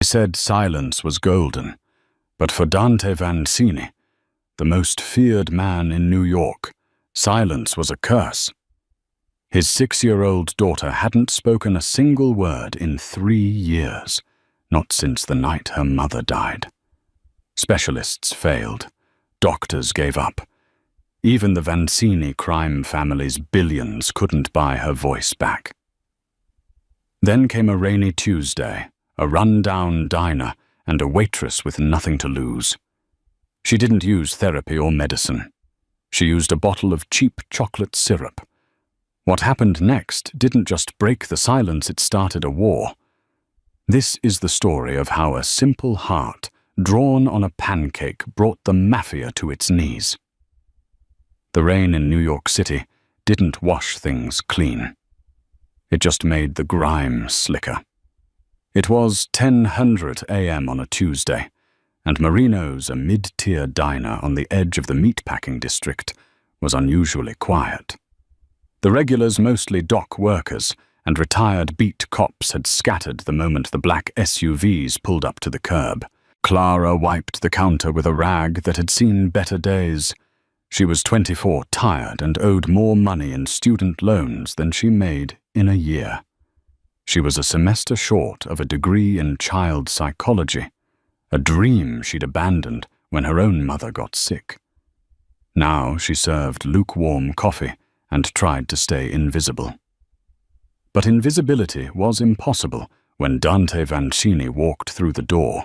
said silence was golden, but for Dante Vanzini, the most feared man in New York, silence was a curse. His 6-year-old daughter hadn't spoken a single word in 3 years, not since the night her mother died. Specialists failed. Doctors gave up. Even the Vanzini crime family's billions couldn't buy her voice back. Then came a rainy Tuesday, a run-down diner, and a waitress with nothing to lose. She didn't use therapy or medicine. She used a bottle of cheap chocolate syrup. What happened next didn't just break the silence, it started a war. This is the story of how a simple heart, drawn on a pancake, brought the Mafia to its knees. The rain in New York City didn't wash things clean. It just made the grime slicker. It was 10:00 a.m. on a Tuesday, and Marino's, a mid-tier diner on the edge of the meatpacking district, was unusually quiet. The regulars, mostly dock workers, and retired beat cops had scattered the moment the black SUVs pulled up to the curb. Clara wiped the counter with a rag that had seen better days. She was 24, tired, and owed more money in student loans than she made in a year. She was a semester short of a degree in child psychology, a dream she'd abandoned when her own mother got sick. Now she served lukewarm coffee and tried to stay invisible. But invisibility was impossible when Dante Vanzini walked through the door.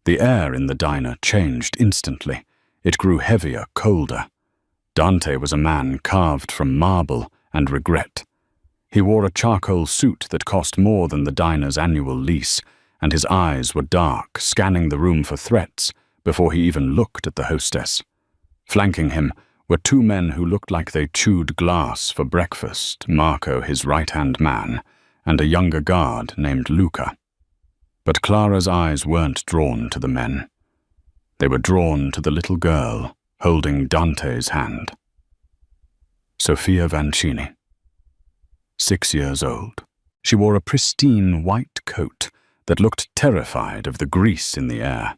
The air in the diner changed instantly. It grew heavier, colder. Dante was a man carved from marble and regret. He wore a charcoal suit that cost more than the diner's annual lease, and his eyes were dark, scanning the room for threats before he even looked at the hostess. Flanking him were 2 men who looked like they chewed glass for breakfast, Marco, his right-hand man, and a younger guard named Luca. But Clara's eyes weren't drawn to the men. They were drawn to the little girl holding Dante's hand. Sofia Vanzini, 6 years old. She wore a pristine white coat that looked terrified of the grease in the air.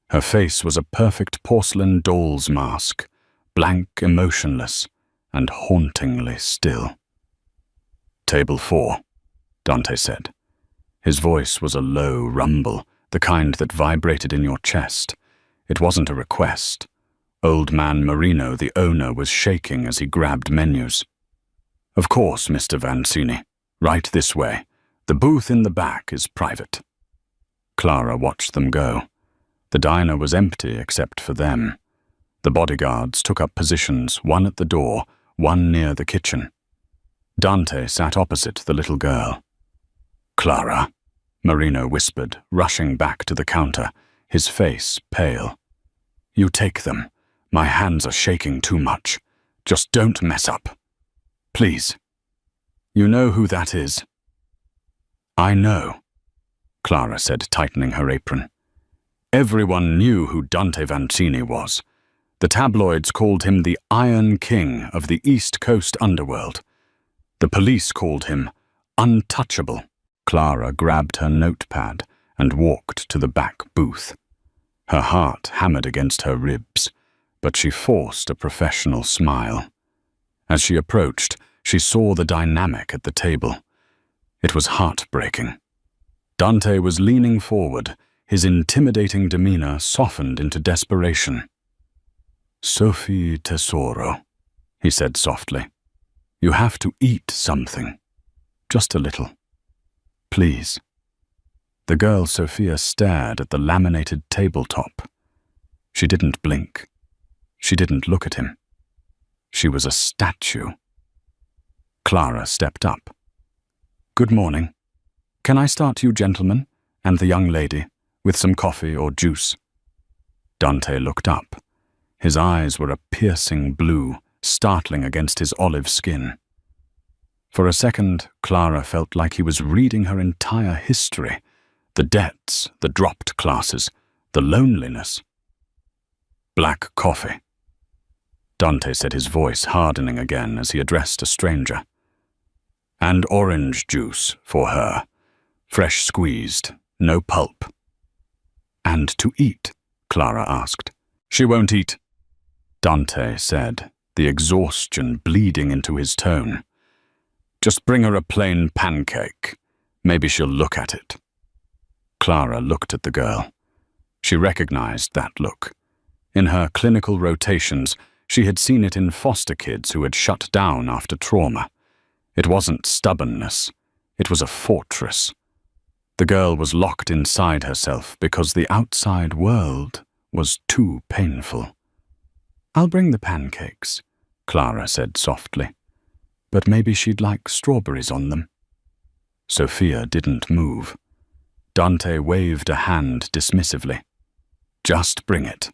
Her face was a perfect porcelain doll's mask, blank, emotionless, and hauntingly still. "Table 4, Dante said. His voice was a low rumble, the kind that vibrated in your chest. It wasn't a request. Old man Marino, the owner, was shaking as he grabbed menus. "Of course, Mr. Vanzini. Right this way. The booth in the back is private." Clara watched them go. The diner was empty except for them. The bodyguards took up positions, one at the door, one near the kitchen. Dante sat opposite the little girl. "Clara," Marino whispered, rushing back to the counter, his face pale. "You take them. My hands are shaking too much. Just don't mess up. Please. You know who that is?" "I know," Clara said, tightening her apron. Everyone knew who Dante Vanzini was. The tabloids called him the Iron King of the East Coast underworld. The police called him untouchable. Clara grabbed her notepad and walked to the back booth. Her heart hammered against her ribs, but she forced a professional smile. As she approached, she saw the dynamic at the table. It was heartbreaking. Dante was leaning forward, his intimidating demeanor softened into desperation. "Sophie Tesoro," he said softly. "You have to eat something. Just a little. Please." The girl Sophia stared at the laminated tabletop. She didn't blink. She didn't look at him. She was a statue. Clara stepped up. "Good morning. Can I start you gentlemen, and the young lady, with some coffee or juice?" Dante looked up. His eyes were a piercing blue, startling against his olive skin. For a second, Clara felt like he was reading her entire history, the debts, the dropped classes, the loneliness. "Black coffee," Dante said, his voice hardening again as he addressed a stranger. "And orange juice for her, fresh squeezed, no pulp. And to eat? Clara asked. She won't eat, Dante said, the exhaustion bleeding into his tone. Just bring her a plain pancake. Maybe she'll look at it. Clara looked at the girl. She recognized that look. In her clinical rotations, she had seen it in foster kids who had shut down after trauma. It wasn't stubbornness. It was a fortress. The girl was locked inside herself because the outside world was too painful. I'll bring the pancakes, Clara said softly. But maybe she'd like strawberries on them. Sophia didn't move. Dante waved a hand dismissively. Just bring it.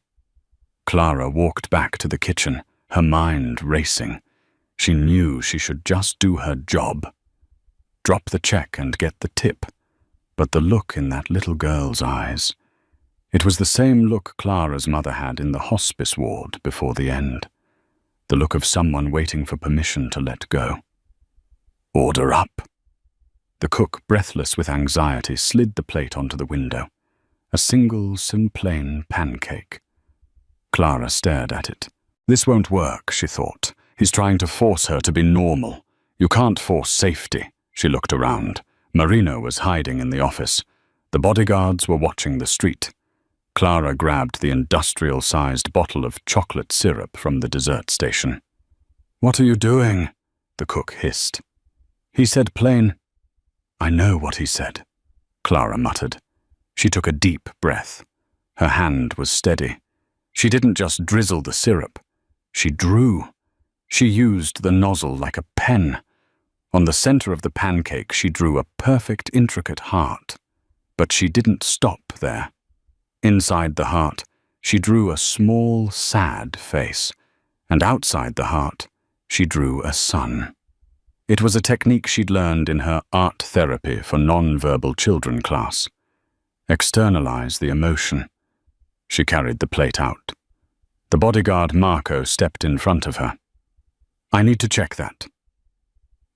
Clara walked back to the kitchen, her mind racing. She knew she should just do her job. Drop the check and get the tip. But the look in that little girl's eyes. It was the same look Clara's mother had in the hospice ward before the end. The look of someone waiting for permission to let go. Order up. The cook, breathless with anxiety, slid the plate onto the window. A single plain pancake. Clara stared at it. This won't work, she thought. He's trying to force her to be normal. You can't force safety. She looked around. Marina was hiding in the office. The bodyguards were watching the street. Clara grabbed the industrial-sized bottle of chocolate syrup from the dessert station. What are you doing? The cook hissed. He said plain. I know what he said, Clara muttered. She took a deep breath. Her hand was steady. She didn't just drizzle the syrup. She drew. She used the nozzle like a pen. On the center of the pancake, she drew a perfect, intricate heart. But she didn't stop there. Inside the heart, she drew a small, sad face. And outside the heart, she drew a sun. It was a technique she'd learned in her art therapy for non-verbal children class. Externalize the emotion. She carried the plate out. The bodyguard Marco stepped in front of her. I need to check that.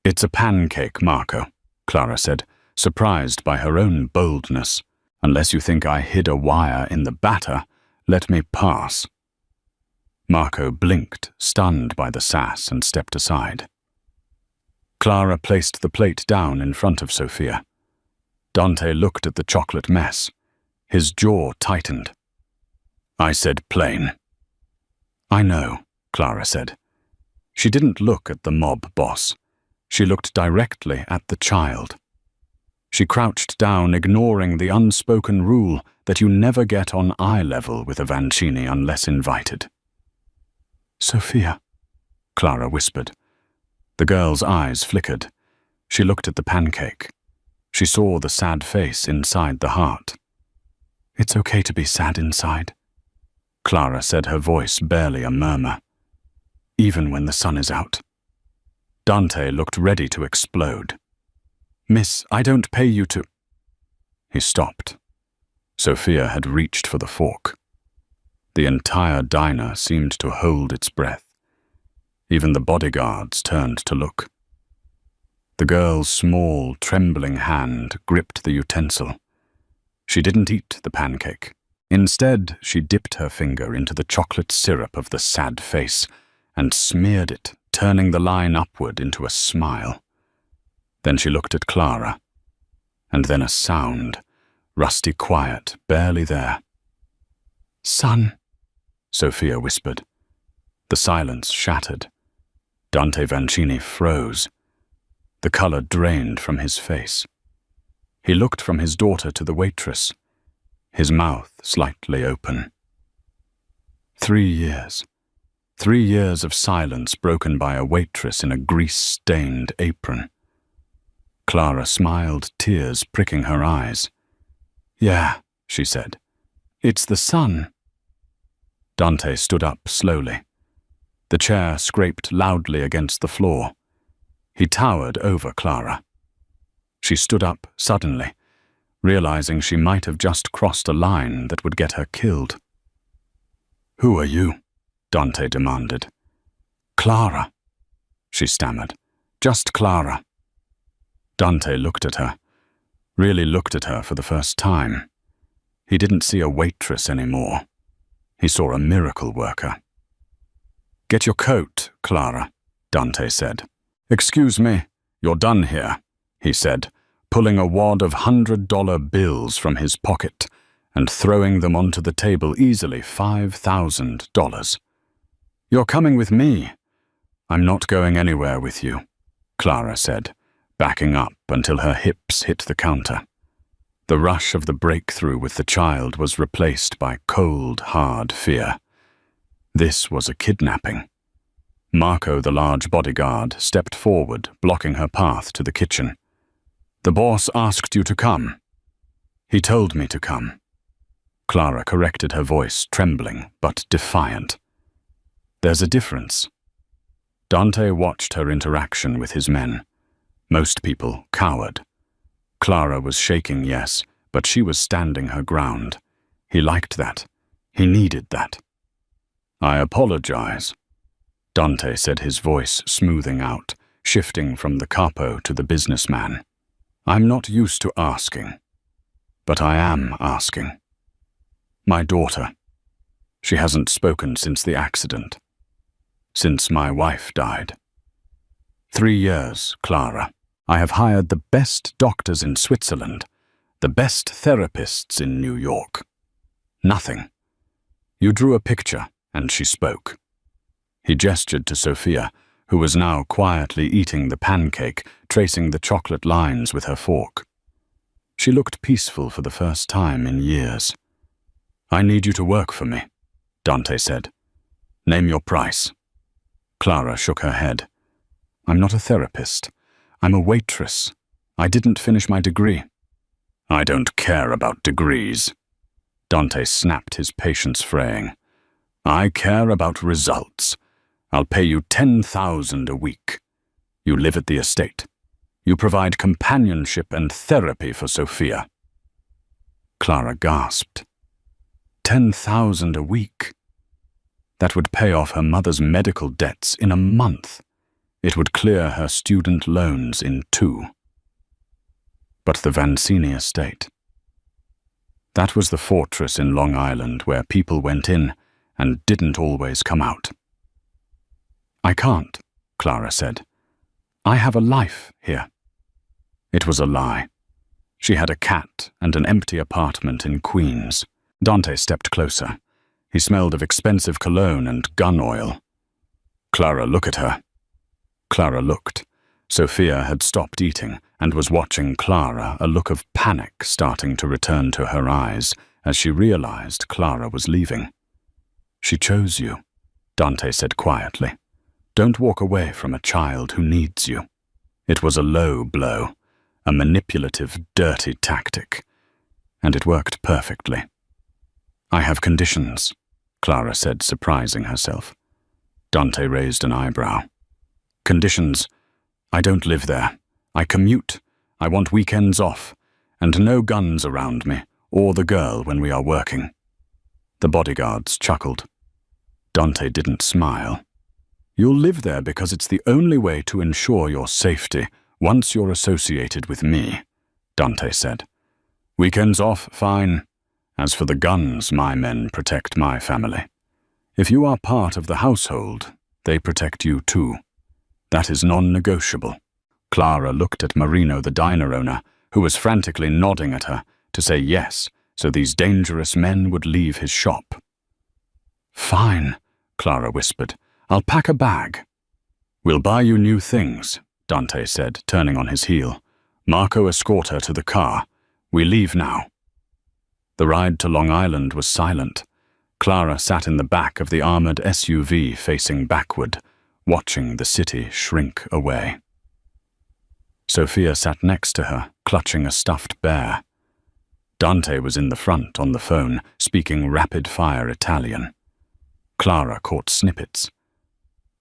It's a pancake, Marco, Clara said, surprised by her own boldness. Unless you think I hid a wire in the batter, let me pass. Marco blinked, stunned by the sass, and stepped aside. Clara placed the plate down in front of Sophia. Dante looked at the chocolate mess. His jaw tightened. I said plain. I know, Clara said. She didn't look at the mob boss. She looked directly at the child. She crouched down, ignoring the unspoken rule that you never get on eye level with a Vancini unless invited. Sophia, Clara whispered. The girl's eyes flickered. She looked at the pancake. She saw the sad face inside the heart. It's okay to be sad inside, Clara said, her voice barely a murmur. Even when the sun is out. Dante looked ready to explode. Miss, I don't pay you to... He stopped. Sophia had reached for the fork. The entire diner seemed to hold its breath. Even the bodyguards turned to look. The girl's small, trembling hand gripped the utensil. She didn't eat the pancake. Instead, she dipped her finger into the chocolate syrup of the sad face and smeared it, turning the line upward into a smile. Then she looked at Clara. And then a sound, rusty quiet, barely there. Son, Sophia whispered. The silence shattered. Dante Vancini froze. The color drained from his face. He looked from his daughter to the waitress, his mouth slightly open. 3 years. 3 years of silence broken by a waitress in a grease-stained apron. Clara smiled, tears pricking her eyes. Yeah, she said. It's the sun. Dante stood up slowly. The chair scraped loudly against the floor. He towered over Clara. She stood up suddenly, realizing she might have just crossed a line that would get her killed. Who are you? Dante demanded. Clara, she stammered. Just Clara. Dante looked at her. really looked at her for the first time. He didn't see a waitress anymore. He saw a miracle worker. "Get your coat, Clara," Dante said. "Excuse me, you're done here," he said, pulling a wad of $100 bills from his pocket and throwing them onto the table easily, $5,000. "You're coming with me." "I'm not going anywhere with you," Clara said, backing up until her hips hit the counter. The rush of the breakthrough with the child was replaced by cold, hard fear. This was a kidnapping. Marco, the large bodyguard, stepped forward, blocking her path to the kitchen. "The boss asked you to come." "He told me to come." Clara corrected her voice, trembling but defiant. "There's a difference." Dante watched her interaction with his men. Most people cowered. Clara was shaking, yes, but she was standing her ground. He liked that. He needed that. "I apologize," Dante said, his voice smoothing out, shifting from the capo to the businessman. "I'm not used to asking, but I am asking. My daughter, she hasn't spoken since the accident, since my wife died. 3 years, Clara. I have hired the best doctors in Switzerland, the best therapists in New York. Nothing. You drew a picture, and she spoke." He gestured to Sophia, who was now quietly eating the pancake, tracing the chocolate lines with her fork. She looked peaceful for the first time in years. "I need you to work for me," Dante said. "Name your price." Clara shook her head. "I'm not a therapist. I'm a waitress. I didn't finish my degree." "I don't care about degrees." Dante snapped, his patience fraying. "I care about results. I'll pay you $10,000 a week. You live at the estate. You provide companionship and therapy for Sophia." Clara gasped. $10,000 a week? That would pay off her mother's medical debts in a month. It would clear her student loans in 2. But the Vancini estate. That was the fortress in Long Island where people went in and didn't always come out. "I can't," Clara said. "I have a life here." It was a lie. She had a cat and an empty apartment in Queens. Dante stepped closer. He smelled of expensive cologne and gun oil. "Clara, look at her." Clara looked. Sophia had stopped eating and was watching Clara, a look of panic starting to return to her eyes as she realized Clara was leaving. "She chose you," Dante said quietly. "Don't walk away from a child who needs you." It was a low blow, a manipulative, dirty tactic, and it worked perfectly. "I have conditions," Clara said, surprising herself. Dante raised an eyebrow. "Conditions? I don't live there. I commute. I want weekends off, and no guns around me, or the girl when we are working." The bodyguards chuckled. Dante didn't smile. "You'll live there because it's the only way to ensure your safety once you're associated with me," Dante said. "Weekends off, fine. As for the guns, my men protect my family. If you are part of the household, they protect you too. That is non-negotiable." Clara looked at Marino, the diner owner, who was frantically nodding at her to say yes, so these dangerous men would leave his shop. "Fine," Clara whispered. "I'll pack a bag." "We'll buy you new things," Dante said, turning on his heel. "Marco, escort her to the car. We leave now." The ride to Long Island was silent. Clara sat in the back of the armored SUV facing backward, watching the city shrink away. Sophia sat next to her, clutching a stuffed bear. Dante was in the front on the phone, speaking rapid-fire Italian. Clara caught snippets.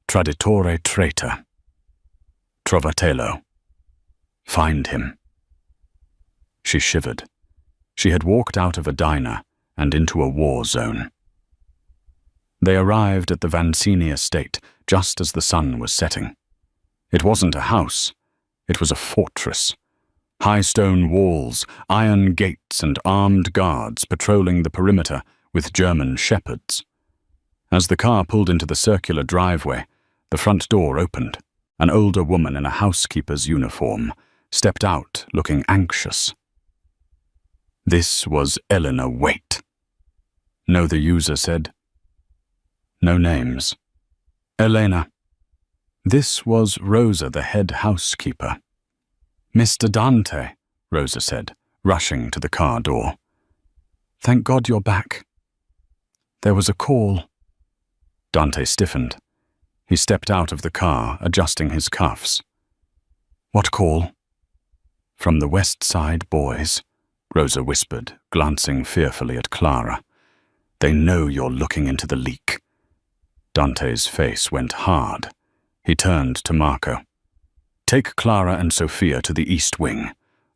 "Traditore traitor. Trovatelo. Find him." She shivered. She had walked out of a diner and into a war zone. They arrived at the Vancini estate just as the sun was setting. It wasn't a house. It was a fortress. High stone walls, iron gates, and armed guards patrolling the perimeter with German shepherds. As the car pulled into the circular driveway, the front door opened. An older woman in a housekeeper's uniform stepped out, looking anxious. This was Eleanor Waite. "No," the user said. "No names." "Elena." This was Rosa, the head housekeeper. "Mr. Dante," Rosa said, rushing to the car door. "Thank God you're back. There was a call." Dante stiffened. He stepped out of the car, adjusting his cuffs. "What call?" "From the West Side boys," Rosa whispered, glancing fearfully at Clara. "They know you're looking into the leak." Dante's face went hard. He turned to Marco. "Take Clara and Sophia to the East Wing.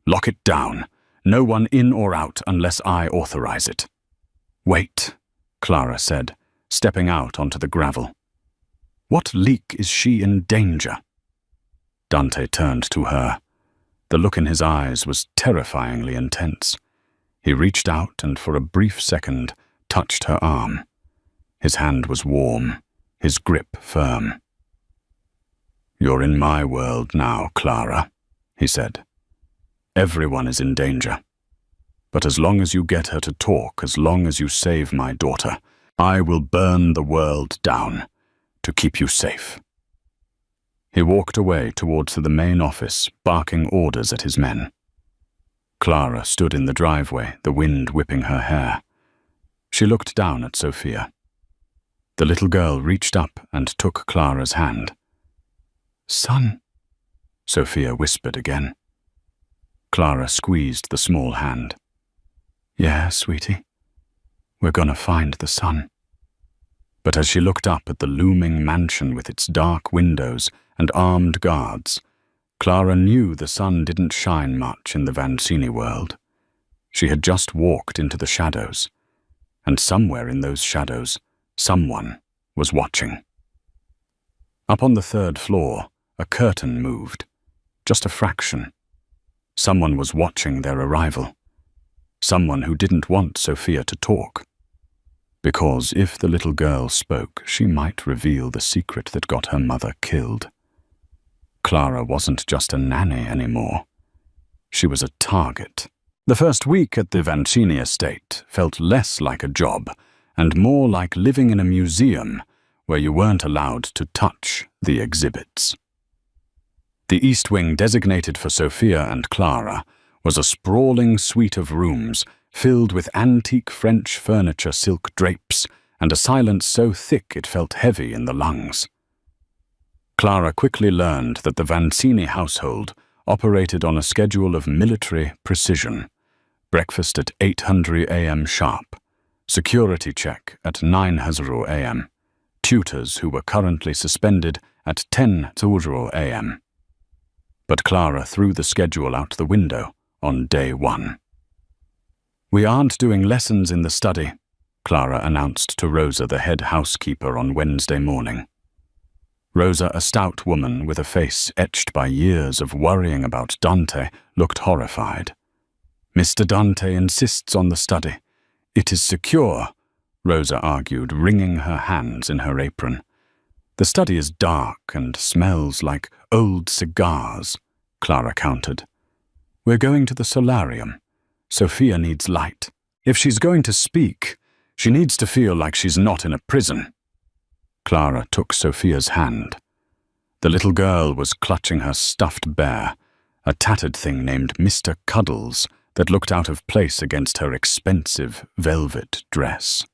Lock it down. No one in or out unless I authorize it." "Wait," Clara said, stepping out onto the gravel. "What leak is she in danger?" Dante turned to her. The look in his eyes was terrifyingly intense. He reached out and for a brief second touched her arm. His hand was warm, his grip firm. "You're in my world now, Clara," he said. "Everyone is in danger. But as long as you get her to talk, as long as you save my daughter, I will burn the world down to keep you safe." He walked away towards the main office, barking orders at his men. Clara stood in the driveway, the wind whipping her hair. She looked down at Sophia. The little girl reached up and took Clara's hand. "Son," Sophia whispered again. Clara squeezed the small hand. "Yeah, sweetie. We're gonna find the sun." But as she looked up at the looming mansion with its dark windows and armed guards, Clara knew the sun didn't shine much in the Vancini world. She had just walked into the shadows, and somewhere in those shadows, someone was watching. Up on the third floor, a curtain moved, just a fraction. Someone was watching their arrival. Someone who didn't want Sophia to talk. Because if the little girl spoke, she might reveal the secret that got her mother killed. Clara wasn't just a nanny anymore. She was a target. The first week at the Vancini estate felt less like a job and more like living in a museum where you weren't allowed to touch the exhibits. The East Wing designated for Sophia and Clara was a sprawling suite of rooms filled with antique French furniture, silk drapes, and a silence so thick it felt heavy in the lungs. Clara quickly learned that the Vancini household operated on a schedule of military precision. Breakfast at 8:00 a.m. sharp, security check at 9:00 a.m., tutors who were currently suspended at 10:00 a.m. But Clara threw the schedule out the window on day one. "We aren't doing lessons in the study," Clara announced to Rosa, the head housekeeper, on Wednesday morning. Rosa, a stout woman with a face etched by years of worrying about Dante, looked horrified. "Mr. Dante insists on the study. It is secure," Rosa argued, wringing her hands in her apron. "The study is dark and smells like old cigars," Clara countered. "We're going to the solarium. Sophia needs light. If she's going to speak, she needs to feel like she's not in a prison." Clara took Sophia's hand. The little girl was clutching her stuffed bear, a tattered thing named Mr. Cuddles that looked out of place against her expensive velvet dress.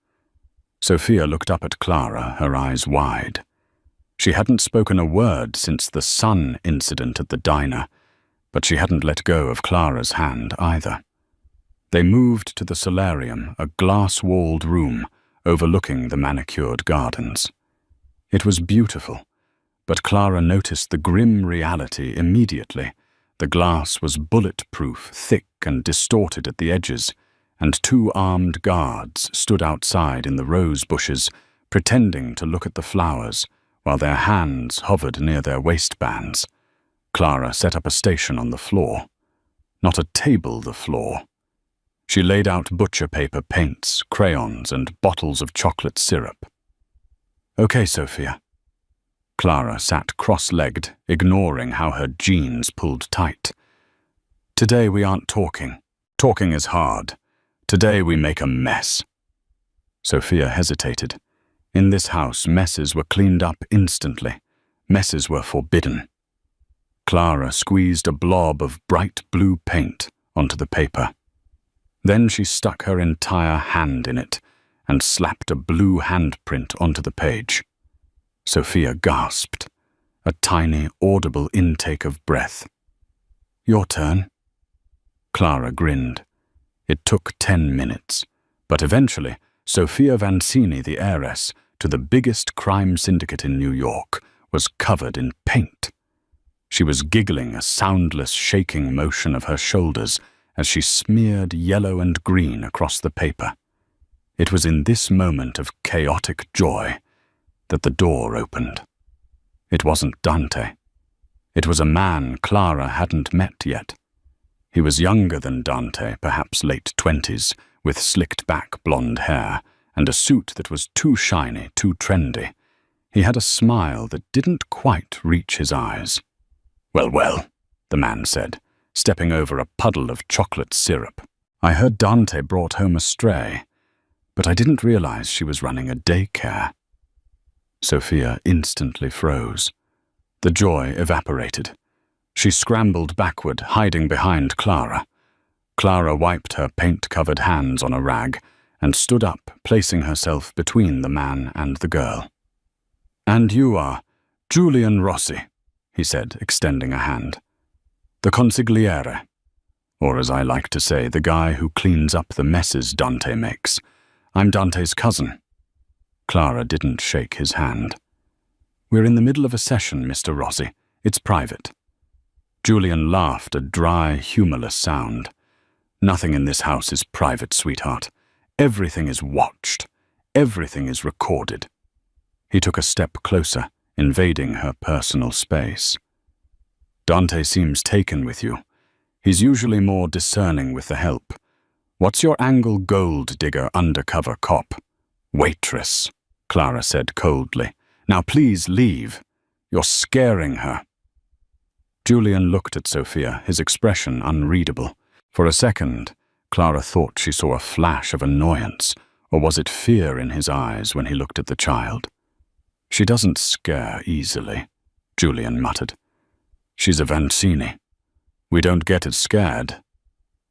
Sophia looked up at Clara, her eyes wide. She hadn't spoken a word since the sun incident at the diner, but she hadn't let go of Clara's hand either. They moved to the solarium, a glass-walled room overlooking the manicured gardens. It was beautiful, but Clara noticed the grim reality immediately. The glass was bulletproof, thick and distorted at the edges, and two armed guards stood outside in the rose bushes, pretending to look at the flowers, while their hands hovered near their waistbands. Clara set up a station on the floor. not a table the floor. She laid out butcher paper paints, crayons, and bottles of chocolate syrup. "Okay, Sophia." Clara sat cross-legged, ignoring how her jeans pulled tight. "Today we aren't talking. Talking is hard. Today we make a mess." Sophia hesitated. In this house, messes were cleaned up instantly. Messes were forbidden. Clara squeezed a blob of bright blue paint onto the paper. Then she stuck her entire hand in it and slapped a blue handprint onto the page. Sophia gasped, a tiny, audible intake of breath. "Your turn." Clara grinned. It took 10 minutes, but eventually, Sophia Vancini, the heiress to the biggest crime syndicate in New York, was covered in paint. She was giggling, a soundless shaking motion of her shoulders as she smeared yellow and green across the paper. It was in this moment of chaotic joy that the door opened. It wasn't Dante. It was a man Clara hadn't met yet. He was younger than Dante, perhaps late 20s, with slicked-back blonde hair and a suit that was too shiny, too trendy. He had a smile that didn't quite reach his eyes. Well, the man said, stepping over a puddle of chocolate syrup. "I heard Dante brought home a stray, but I didn't realize she was running a daycare." Sophia instantly froze. The joy evaporated. She scrambled backward, hiding behind Clara. Clara wiped her paint-covered hands on a rag and stood up, placing herself between the man and the girl. "And you are Julian Rossi," he said, extending a hand. "The consigliere, or as I like to say, the guy who cleans up the messes Dante makes. I'm Dante's cousin." Clara didn't shake his hand. "We're in the middle of a session, Mr. Rossi. It's private." Julian laughed, a dry, humorless sound. "Nothing in this house is private, sweetheart. Everything is watched. Everything is recorded." He took a step closer, invading her personal space. "Dante seems taken with you. He's usually more discerning with the help. What's your angle gold digger undercover cop?" "Waitress," Clara said coldly. "Now please leave. You're scaring her." Julian looked at Sophia, his expression unreadable. For a second, Clara thought she saw a flash of annoyance, or was it fear in his eyes when he looked at the child? "She doesn't scare easily," Julian muttered. "She's a Vancini. We don't get it scared.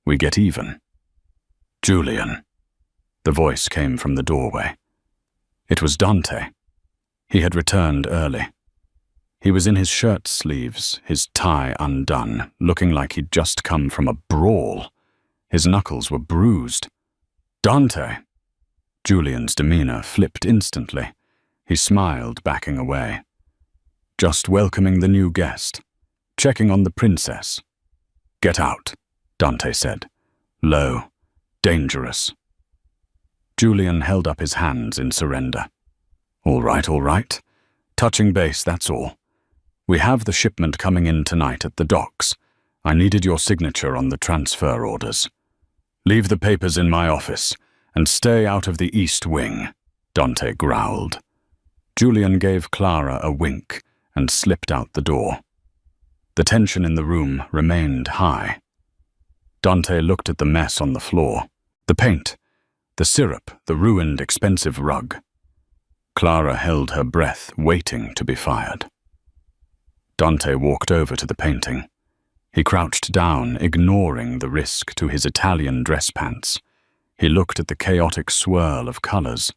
We get even." "Julian." The voice came from the doorway. It was Dante. He had returned early. He was in his shirt sleeves, his tie undone, looking like he'd just come from a brawl. His knuckles were bruised. "Dante!" Julian's demeanor flipped instantly. He smiled, backing away. "Just welcoming the new guest. Checking on the princess." "Get out," Dante said. Low, dangerous. Julian held up his hands in surrender. All right. Touching base, that's all. We have the shipment coming in tonight at the docks. I needed your signature on the transfer orders. Leave the papers in my office and stay out of the East Wing, Dante growled. Julian gave Clara a wink and slipped out the door. The tension in the room remained high. Dante looked at the mess on the floor. The paint, the syrup, the ruined expensive rug. Clara held her breath, waiting to be fired. Dante walked over to the painting. He crouched down, ignoring the risk to his Italian dress pants. He looked at the chaotic swirl of colors.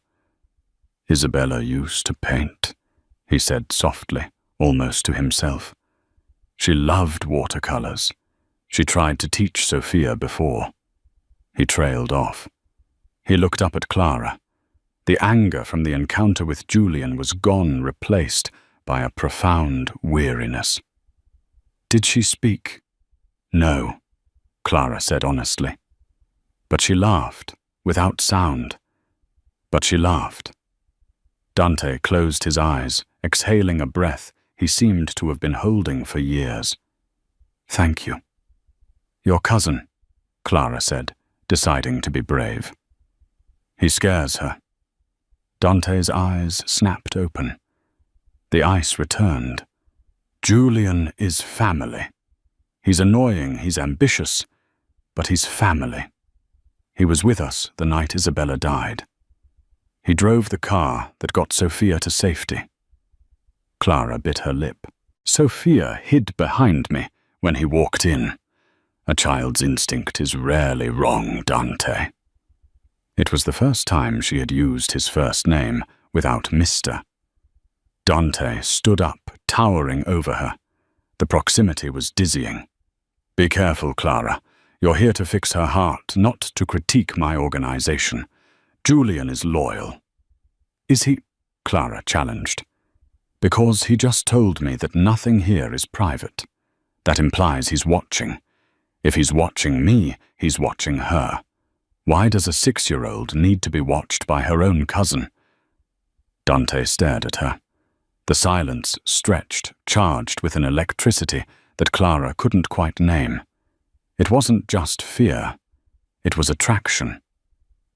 "Isabella used to paint," he said softly, almost to himself. "She loved watercolors. She tried to teach Sophia before." He trailed off. He looked up at Clara. The anger from the encounter with Julian was gone, replaced by a profound weariness. "Did she speak?" "No," Clara said honestly. "But she laughed, without sound. But she laughed." Dante closed his eyes, exhaling a breath he seemed to have been holding for years. "Thank you." Your cousin, Clara said, deciding to be brave. He scares her. Dante's eyes snapped open. The ice returned. Julian is family. He's annoying, he's ambitious, but he's family. He was with us the night Isabella died. He drove the car that got Sophia to safety. Clara bit her lip. Sophia hid behind me when he walked in. A child's instinct is rarely wrong, Dante. It was the first time she had used his first name without Mr. Dante stood up, towering over her. The proximity was dizzying. Be careful, Clara. You're here to fix her heart, not to critique my organization. Julian is loyal. Is he? Clara challenged. Because he just told me that nothing here is private. That implies he's watching. If he's watching me, he's watching her. Why does a 6-year-old need to be watched by her own cousin? Dante stared at her. The silence stretched, charged with an electricity that Clara couldn't quite name. It wasn't just fear. It was attraction.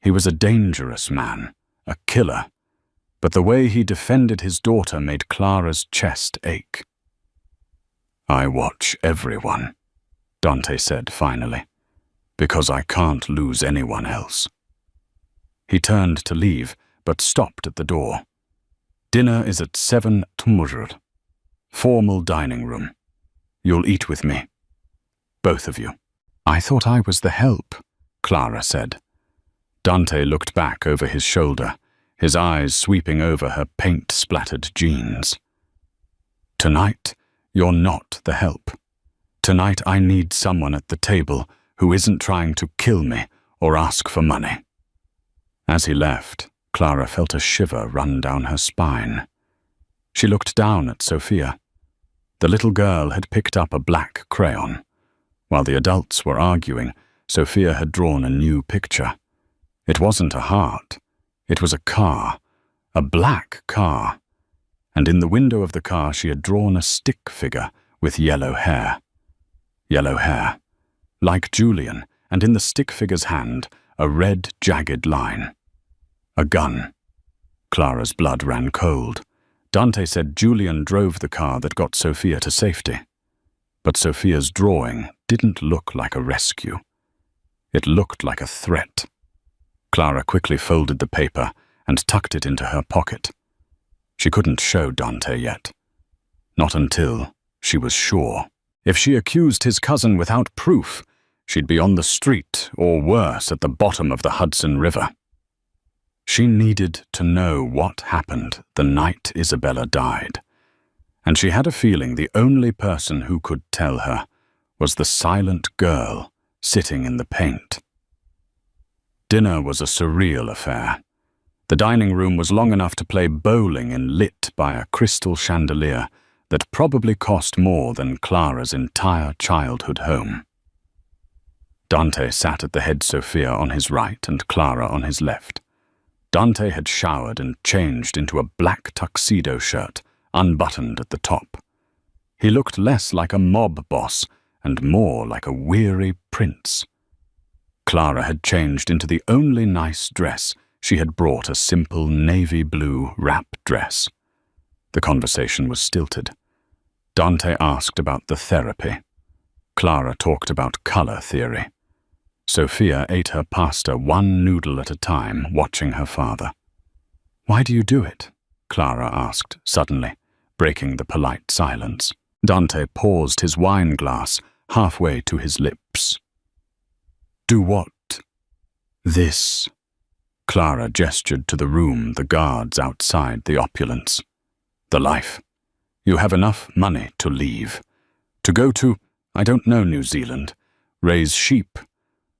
He was a dangerous man, a killer. But the way he defended his daughter made Clara's chest ache. I watch everyone, Dante said finally, because I can't lose anyone else. He turned to leave, but stopped at the door. Dinner is at 7 tomorrow. Formal dining room. You'll eat with me. Both of you. I thought I was the help, Clara said. Dante looked back over his shoulder, his eyes sweeping over her paint-splattered jeans. Tonight, you're not the help. Tonight I need someone at the table who isn't trying to kill me or ask for money. As he left, Clara felt a shiver run down her spine. She looked down at Sophia. The little girl had picked up a black crayon. While the adults were arguing, Sophia had drawn a new picture. It wasn't a heart. It was a car, a black car. And in the window of the car she had drawn a stick figure with yellow hair. Yellow hair. Like Julian, and in the stick figure's hand, a red, jagged line. A gun. Clara's blood ran cold. Dante said Julian drove the car that got Sophia to safety. But Sophia's drawing didn't look like a rescue. It looked like a threat. Clara quickly folded the paper and tucked it into her pocket. She couldn't show Dante yet. Not until she was sure. If she accused his cousin without proof, she'd be on the street, or worse, at the bottom of the Hudson River. She needed to know what happened the night Isabella died, and she had a feeling the only person who could tell her was the silent girl sitting in the paint. Dinner was a surreal affair. The dining room was long enough to play bowling and lit by a crystal chandelier that probably cost more than Clara's entire childhood home. Dante sat at the head Sophia on his right and Clara on his left. Dante had showered and changed into a black tuxedo shirt, unbuttoned at the top. He looked less like a mob boss and more like a weary prince. Clara had changed into the only nice dress. She had brought a simple navy blue wrap dress. The conversation was stilted. Dante asked about the therapy. Clara talked about color theory. Sophia ate her pasta one noodle at a time, watching her father. Why do you do it? Clara asked suddenly, breaking the polite silence. Dante paused his wine glass halfway to his lips. Do what? This. Clara gestured to the room, the guards outside the opulence. The life. You have enough money to leave. To go to, I don't know, New Zealand. Raise sheep.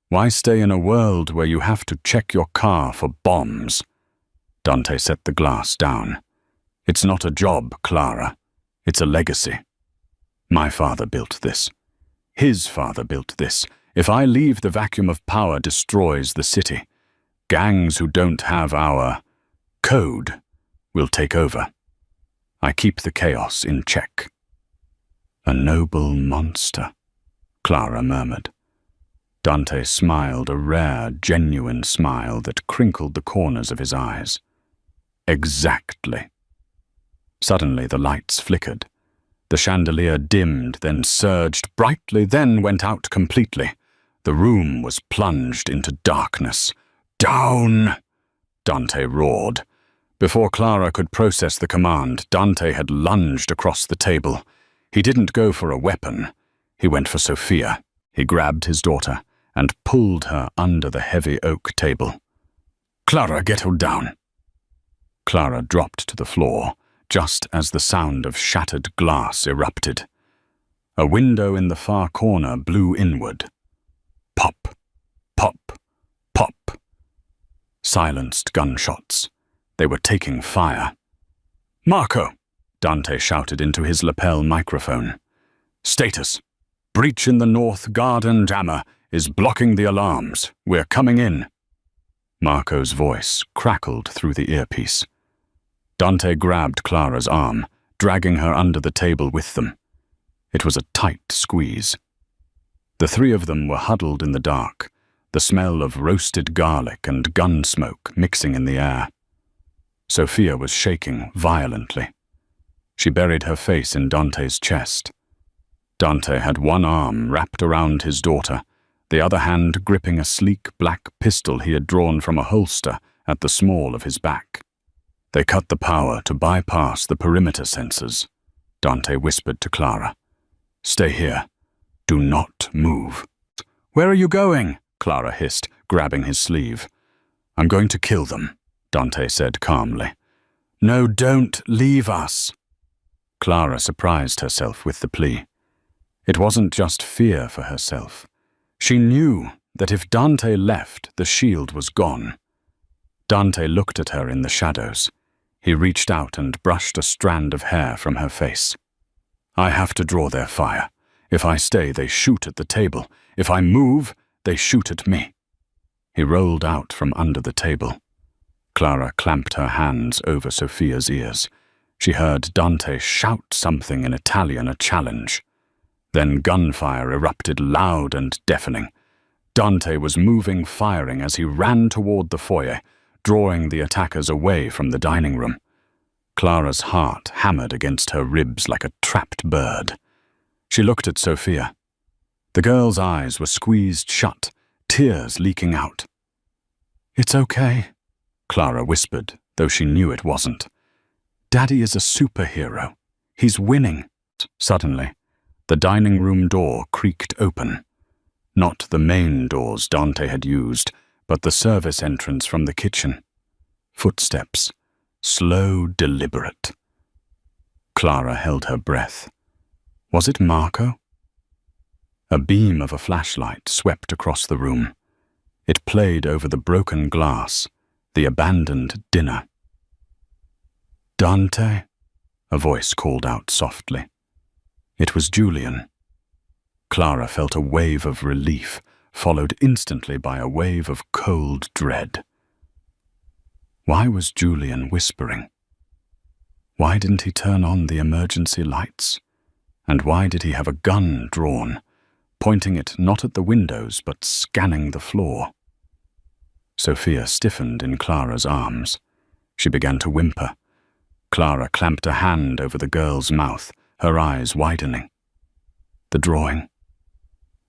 Why stay in a world where you have to check your car for bombs? Dante set the glass down. It's not a job, Clara. It's a legacy. My father built this. His father built this. If I leave, the vacuum of power destroys the city. Gangs who don't have our code will take over. I keep the chaos in check. A noble monster, Clara murmured. Dante smiled, a rare, genuine smile that crinkled the corners of his eyes. Exactly. Suddenly the lights flickered. The chandelier dimmed, then surged brightly, then went out completely. The room was plunged into darkness. "Down!" Dante roared. Before Clara could process the command, Dante had lunged across the table. He didn't go for a weapon. He went for Sophia. He grabbed his daughter and pulled her under the heavy oak table. "Clara, get her down." Clara dropped to the floor, just as the sound of shattered glass erupted. A window in the far corner blew inward. Pop, pop, pop. Silenced gunshots. They were taking fire. "Marco!" Dante shouted into his lapel microphone. "Status. Breach in the north garden jammer is blocking the alarms. We're coming in." Marco's voice crackled through the earpiece. Dante grabbed Clara's arm, dragging her under the table with them. It was a tight squeeze. The three of them were huddled in the dark, the smell of roasted garlic and gun smoke mixing in the air. Sophia was shaking violently. She buried her face in Dante's chest. Dante had one arm wrapped around his daughter, the other hand gripping a sleek black pistol he had drawn from a holster at the small of his back. "They cut the power to bypass the perimeter sensors," Dante whispered to Clara. "Stay here. Do not move." "Where are you going?" Clara hissed, grabbing his sleeve. "I'm going to kill them," Dante said calmly. "No, don't leave us." Clara surprised herself with the plea. It wasn't just fear for herself. She knew that if Dante left, the shield was gone. Dante looked at her in the shadows. He reached out and brushed a strand of hair from her face. "I have to draw their fire. If I stay, they shoot at the table. If I move, they shoot at me." He rolled out from under the table. Clara clamped her hands over Sophia's ears. She heard Dante shout something in Italian, a challenge. Then gunfire erupted loud and deafening. Dante was moving, firing as he ran toward the foyer, drawing the attackers away from the dining room. Clara's heart hammered against her ribs like a trapped bird. She looked at Sophia. The girl's eyes were squeezed shut, tears leaking out. "It's okay," Clara whispered, though she knew it wasn't. "Daddy is a superhero. He's winning." Suddenly, the dining room door creaked open. Not the main doors Dante had used, but the service entrance from the kitchen. Footsteps, slow, deliberate. Clara held her breath. Was it Marco? A beam of a flashlight swept across the room. It played over the broken glass, the abandoned dinner. "Dante?" a voice called out softly. It was Julian. Clara felt a wave of relief, followed instantly by a wave of cold dread. Why was Julian whispering? Why didn't he turn on the emergency lights? And why did he have a gun drawn, pointing it not at the windows but scanning the floor? Sophia stiffened in Clara's arms. She began to whimper. Clara clamped a hand over the girl's mouth, her eyes widening. The drawing.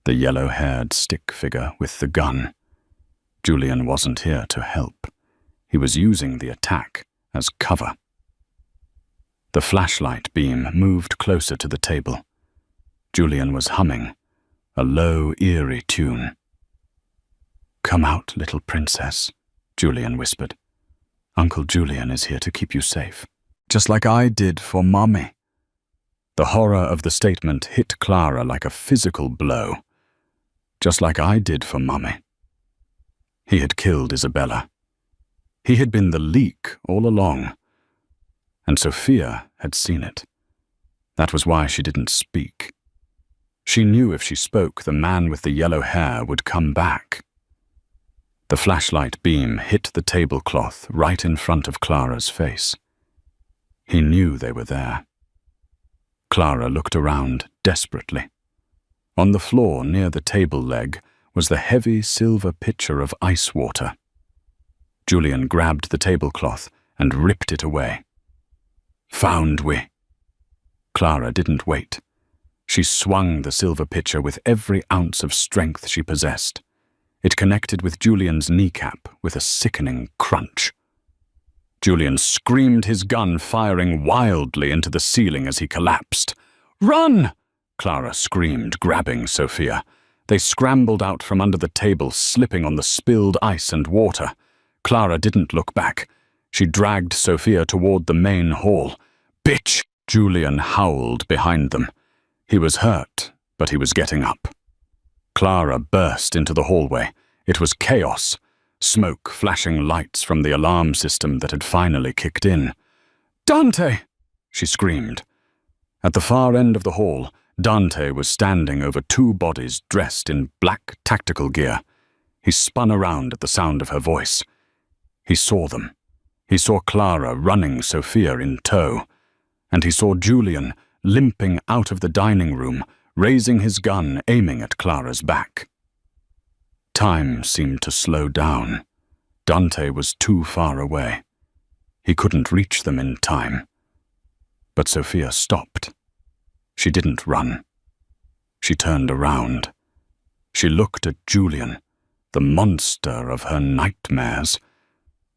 The yellow-haired stick figure with the gun. Julian wasn't here to help. He was using the attack as cover. The flashlight beam moved closer to the table. Julian was humming, a low, eerie tune. "Come out, little princess," Julian whispered. "Uncle Julian is here to keep you safe. Just like I did for Mommy." The horror of the statement hit Clara like a physical blow. Just like I did for Mommy. He had killed Isabella. He had been the leak all along. And Sophia had seen it. That was why she didn't speak. She knew if she spoke, the man with the yellow hair would come back. The flashlight beam hit the tablecloth right in front of Clara's face. He knew they were there. Clara looked around desperately. On the floor near the table leg was the heavy silver pitcher of ice water. Julian grabbed the tablecloth and ripped it away. "Found we." Clara didn't wait. She swung the silver pitcher with every ounce of strength she possessed. It connected with Julian's kneecap with a sickening crunch. Julian screamed, his gun firing wildly into the ceiling as he collapsed. "Run!" Clara screamed, grabbing Sophia. They scrambled out from under the table, slipping on the spilled ice and water. Clara didn't look back. She dragged Sophia toward the main hall. "Bitch!" Julian howled behind them. He was hurt, but he was getting up. Clara burst into the hallway. It was chaos. Smoke flashing lights from the alarm system that had finally kicked in. "Dante!" she screamed. At the far end of the hall, Dante was standing over two bodies dressed in black tactical gear. He spun around at the sound of her voice. He saw them. He saw Clara running Sophia in tow. And he saw Julian limping out of the dining room, raising his gun, aiming at Clara's back. Time seemed to slow down. Dante was too far away. He couldn't reach them in time. But Sophia stopped. She didn't run. She turned around. She looked at Julian, the monster of her nightmares,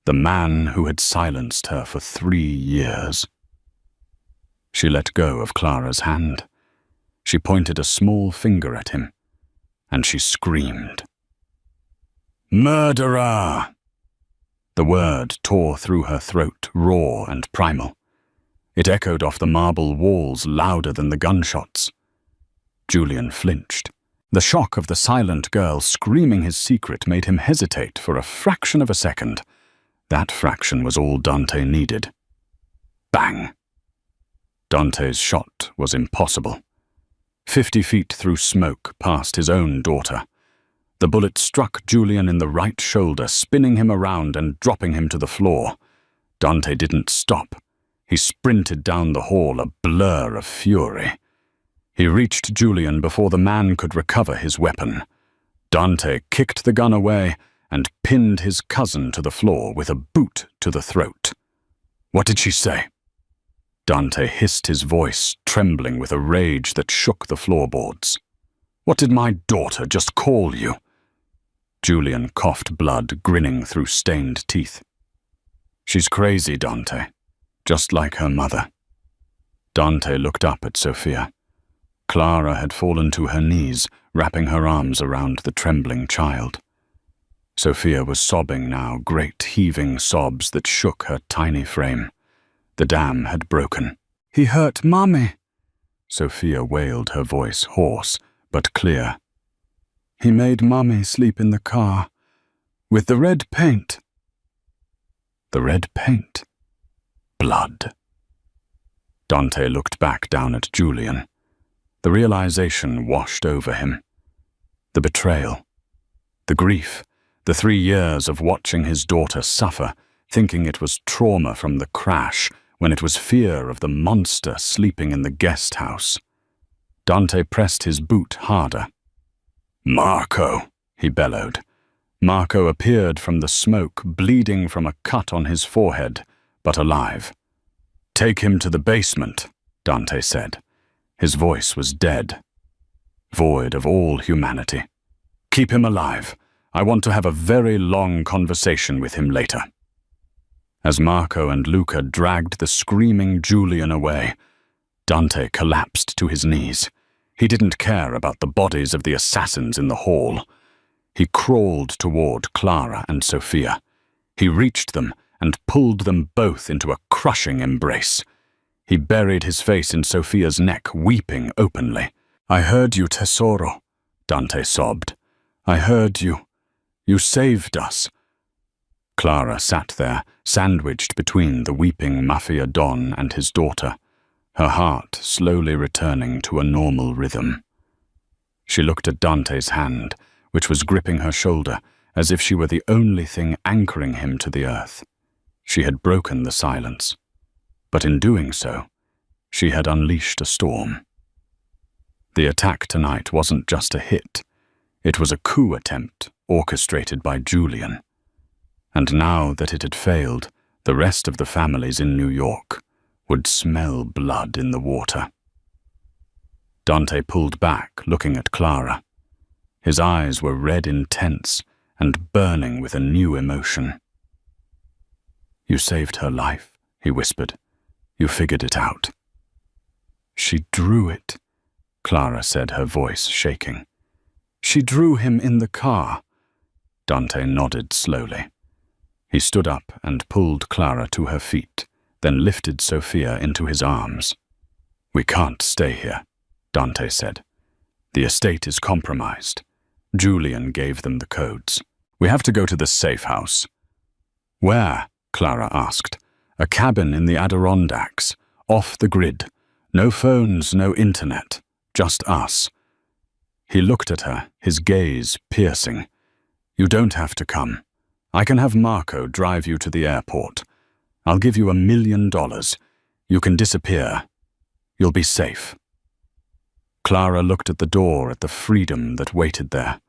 the man who had silenced her for 3 years. She let go of Clara's hand. She pointed a small finger at him, and she screamed. "Murderer!" The word tore through her throat, raw and primal. It echoed off the marble walls louder than the gunshots. Julian flinched. The shock of the silent girl screaming his secret made him hesitate for a fraction of a second. That fraction was all Dante needed. Bang! Dante's shot was impossible. 50 feet through smoke past his own daughter. The bullet struck Julian in the right shoulder, spinning him around and dropping him to the floor. Dante didn't stop. He sprinted down the hall, a blur of fury. He reached Julian before the man could recover his weapon. Dante kicked the gun away and pinned his cousin to the floor with a boot to the throat. "What did she say?" Dante hissed, his voice trembling with a rage that shook the floorboards. "What did my daughter just call you?" Julian coughed blood, grinning through stained teeth. "She's crazy, Dante. Just like her mother." Dante looked up at Sophia. Clara had fallen to her knees, wrapping her arms around the trembling child. Sophia was sobbing now, great heaving sobs that shook her tiny frame. The dam had broken. "He hurt Mommy," Sophia wailed, her voice hoarse but clear. "He made Mommy sleep in the car. With the red paint." The red paint. Blood. Dante looked back down at Julian. The realization washed over him. The betrayal. The grief. The 3 years of watching his daughter suffer, thinking it was trauma from the crash, when it was fear of the monster sleeping in the guest house. Dante pressed his boot harder. "Marco," he bellowed. Marco appeared from the smoke, bleeding from a cut on his forehead, but alive. "Take him to the basement," Dante said. His voice was dead, void of all humanity. "Keep him alive. I want to have a very long conversation with him later." As Marco and Luca dragged the screaming Julian away, Dante collapsed to his knees. He didn't care about the bodies of the assassins in the hall. He crawled toward Clara and Sophia. He reached them and pulled them both into a crushing embrace. He buried his face in Sophia's neck, weeping openly. "I heard you, Tesoro," Dante sobbed. "I heard you. You saved us." Clara sat there, sandwiched between the weeping Mafia Don and his daughter, her heart slowly returning to a normal rhythm. She looked at Dante's hand, which was gripping her shoulder, as if she were the only thing anchoring him to the earth. She had broken the silence, but in doing so, she had unleashed a storm. The attack tonight wasn't just a hit. It was a coup attempt orchestrated by Julian. And now that it had failed, the rest of the families in New York would smell blood in the water. Dante pulled back, looking at Clara. His eyes were red intense and burning with a new emotion. "You saved her life," he whispered. "You figured it out." "She drew it," Clara said, her voice shaking. "She drew him in the car." Dante nodded slowly. He stood up and pulled Clara to her feet, then lifted Sophia into his arms. "We can't stay here," Dante said. "The estate is compromised." Julian gave them the codes. "We have to go to the safe house." "Where?" Clara asked. "A cabin in the Adirondacks, off the grid. No phones, no internet, just us." He looked at her, his gaze piercing. "You don't have to come. I can have Marco drive you to the airport. I'll give you $1 million. You can disappear. You'll be safe." Clara looked at the door, at the freedom that waited there.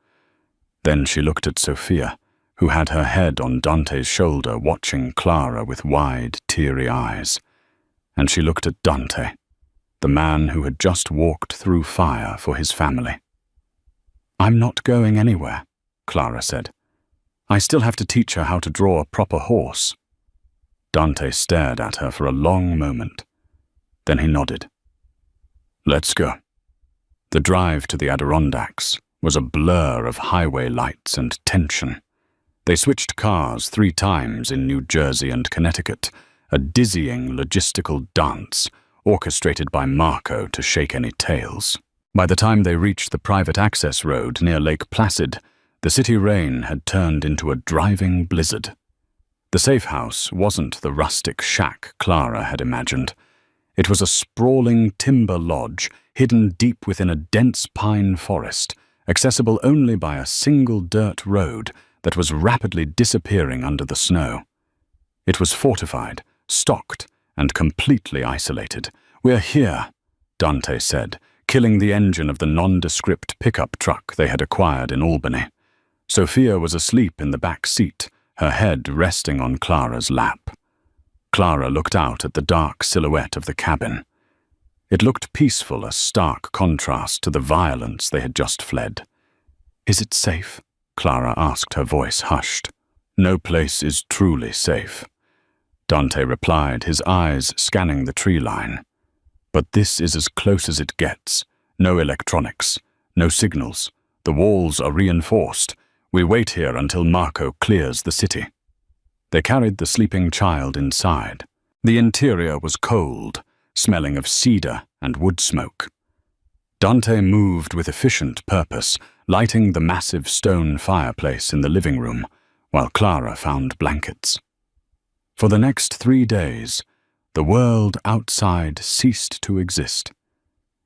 Then she looked at Sophia, who had her head on Dante's shoulder, watching Clara with wide, teary eyes. And she looked at Dante, the man who had just walked through fire for his family. "I'm not going anywhere," Clara said. "I still have to teach her how to draw a proper horse." Dante stared at her for a long moment. Then he nodded. "Let's go." The drive to the Adirondacks was a blur of highway lights and tension. They switched cars 3 times in New Jersey and Connecticut, a dizzying logistical dance orchestrated by Marco to shake any tails. By the time they reached the private access road near Lake Placid, the city rain had turned into a driving blizzard. The safe house wasn't the rustic shack Clara had imagined. It was a sprawling timber lodge hidden deep within a dense pine forest, accessible only by a single dirt road that was rapidly disappearing under the snow. It was fortified, stocked, and completely isolated. "We're here," Dante said, killing the engine of the nondescript pickup truck they had acquired in Albany. Sophia was asleep in the back seat, her head resting on Clara's lap. Clara looked out at the dark silhouette of the cabin. It looked peaceful, a stark contrast to the violence they had just fled. "Is it safe?" Clara asked, her voice hushed. "No place is truly safe," Dante replied, his eyes scanning the tree line. "But this is as close as it gets. No electronics, no signals. The walls are reinforced. We wait here until Marco clears the city." They carried the sleeping child inside. The interior was cold, smelling of cedar and wood smoke. Dante moved with efficient purpose, lighting the massive stone fireplace in the living room, while Clara found blankets. For the next 3 days, the world outside ceased to exist.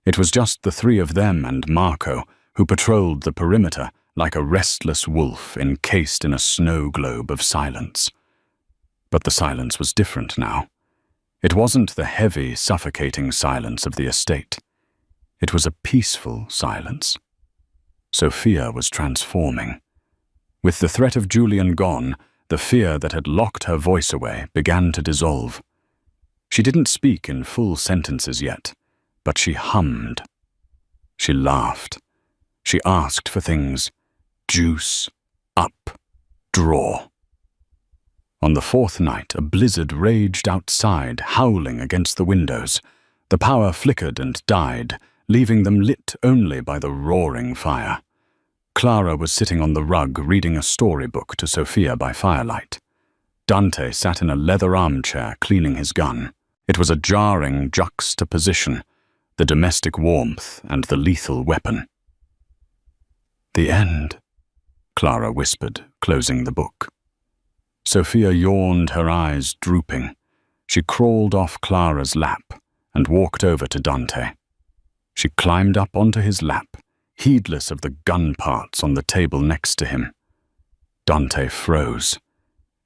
It was just the 3 of them and Marco, who patrolled the perimeter like a restless wolf encased in a snow globe of silence. But the silence was different now. It wasn't the heavy, suffocating silence of the estate. It was a peaceful silence. Sophia was transforming. With the threat of Julian gone, the fear that had locked her voice away began to dissolve. She didn't speak in full sentences yet, but she hummed. She laughed. She asked for things: juice, up, draw. On the 4th night, a blizzard raged outside, howling against the windows. The power flickered and died, leaving them lit only by the roaring fire. Clara was sitting on the rug reading a storybook to Sophia by firelight. Dante sat in a leather armchair cleaning his gun. It was a jarring juxtaposition, the domestic warmth and the lethal weapon. "The end," Clara whispered, closing the book. Sophia yawned, her eyes drooping. She crawled off Clara's lap and walked over to Dante. She climbed up onto his lap, heedless of the gun parts on the table next to him. Dante froze.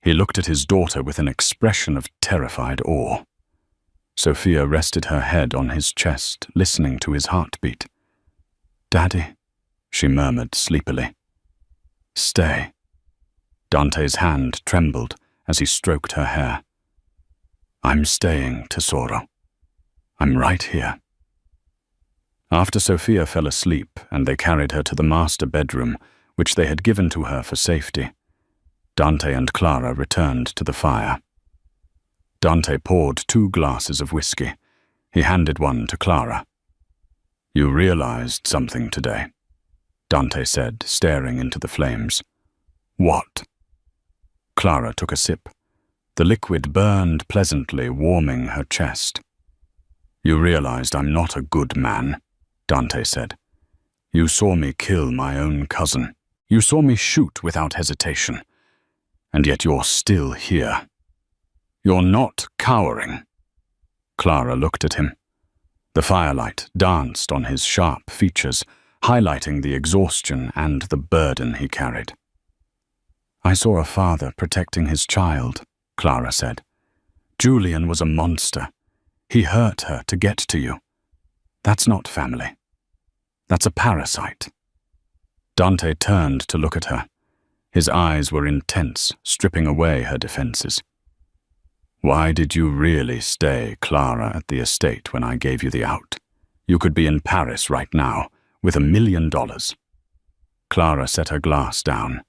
He looked at his daughter with an expression of terrified awe. Sophia rested her head on his chest, listening to his heartbeat. "Daddy," she murmured sleepily. Stay. Dante's hand trembled as he stroked her hair. I'm staying, Tesoro. I'm right here. After Sophia fell asleep and they carried her to the master bedroom, which they had given to her for safety, Dante and Clara returned to the fire. Dante poured 2 glasses of whiskey. He handed one to Clara. You realized something today, Dante said, staring into the flames. What? Clara took a sip. The liquid burned pleasantly, warming her chest. You realized I'm not a good man, Dante said. You saw me kill my own cousin. You saw me shoot without hesitation. And yet you're still here. You're not cowering. Clara looked at him. The firelight danced on his sharp features, highlighting the exhaustion and the burden he carried. I saw a father protecting his child, Clara said. Julian was a monster. He hurt her to get to you. That's not family. That's a parasite. Dante turned to look at her. His eyes were intense, stripping away her defenses. Why did you really stay, Clara, at the estate when I gave you the out? You could be in Paris right now, with $1 million. Clara set her glass down.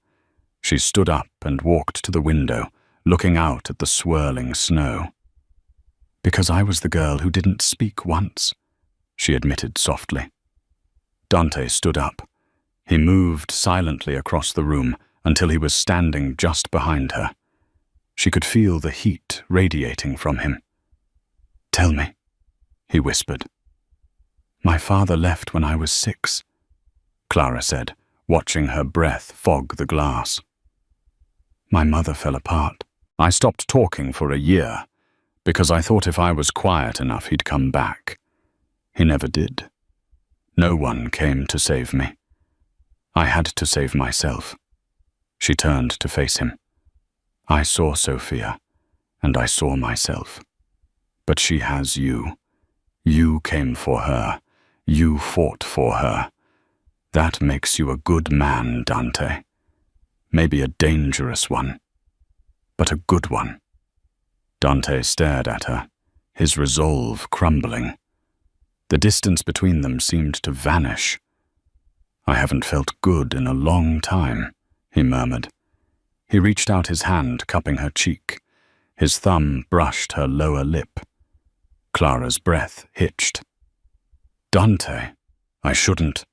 She stood up and walked to the window, looking out at the swirling snow. Because I was the girl who didn't speak once, she admitted softly. Dante stood up. He moved silently across the room until he was standing just behind her. She could feel the heat radiating from him. Tell me, he whispered. My father left when I was 6, Clara said, watching her breath fog the glass. My mother fell apart. I stopped talking for a year, because I thought if I was quiet enough he'd come back. He never did. No one came to save me. I had to save myself. She turned to face him. I saw Sophia, and I saw myself. But she has you. You came for her. You fought for her. That makes you a good man, Dante. Maybe a dangerous one, but a good one. Dante stared at her, his resolve crumbling. The distance between them seemed to vanish. I haven't felt good in a long time, he murmured. He reached out his hand, cupping her cheek. His thumb brushed her lower lip. Clara's breath hitched. Dante, I shouldn't,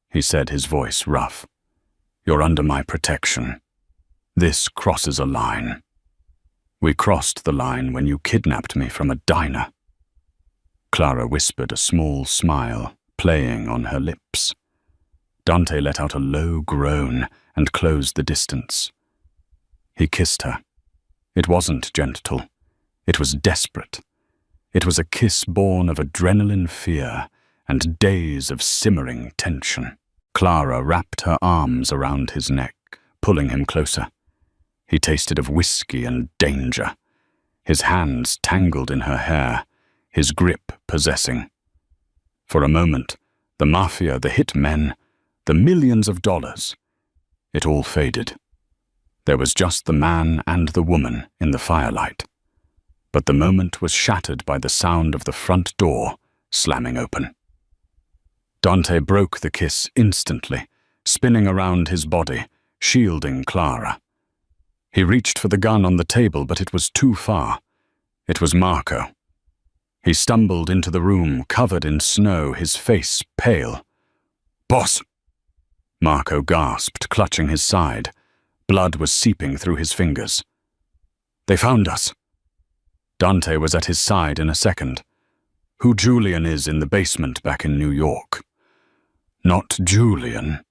he said, his voice rough. You're under my protection. This crosses a line. We crossed the line when you kidnapped me from a diner. Clara whispered, a small smile playing on her lips. Dante let out a low groan and closed the distance. He kissed her. It wasn't gentle. It was desperate. It was a kiss born of adrenaline fear and days of simmering tension. Clara wrapped her arms around his neck, pulling him closer. He tasted of whiskey and danger. His hands tangled in her hair, his grip possessing. For a moment, the Mafia, the hit men, the millions of dollars, it all faded. There was just the man and the woman in the firelight. But the moment was shattered by the sound of the front door slamming open. Dante broke the kiss instantly, spinning around his body, shielding Clara. He reached for the gun on the table, but it was too far. It was Marco. He stumbled into the room, covered in snow, his face pale. "Boss!" Marco gasped, clutching his side. Blood was seeping through his fingers. "They found us." Dante was at his side in a second. "Who Julian is in the basement back in New York." "Not Julian,"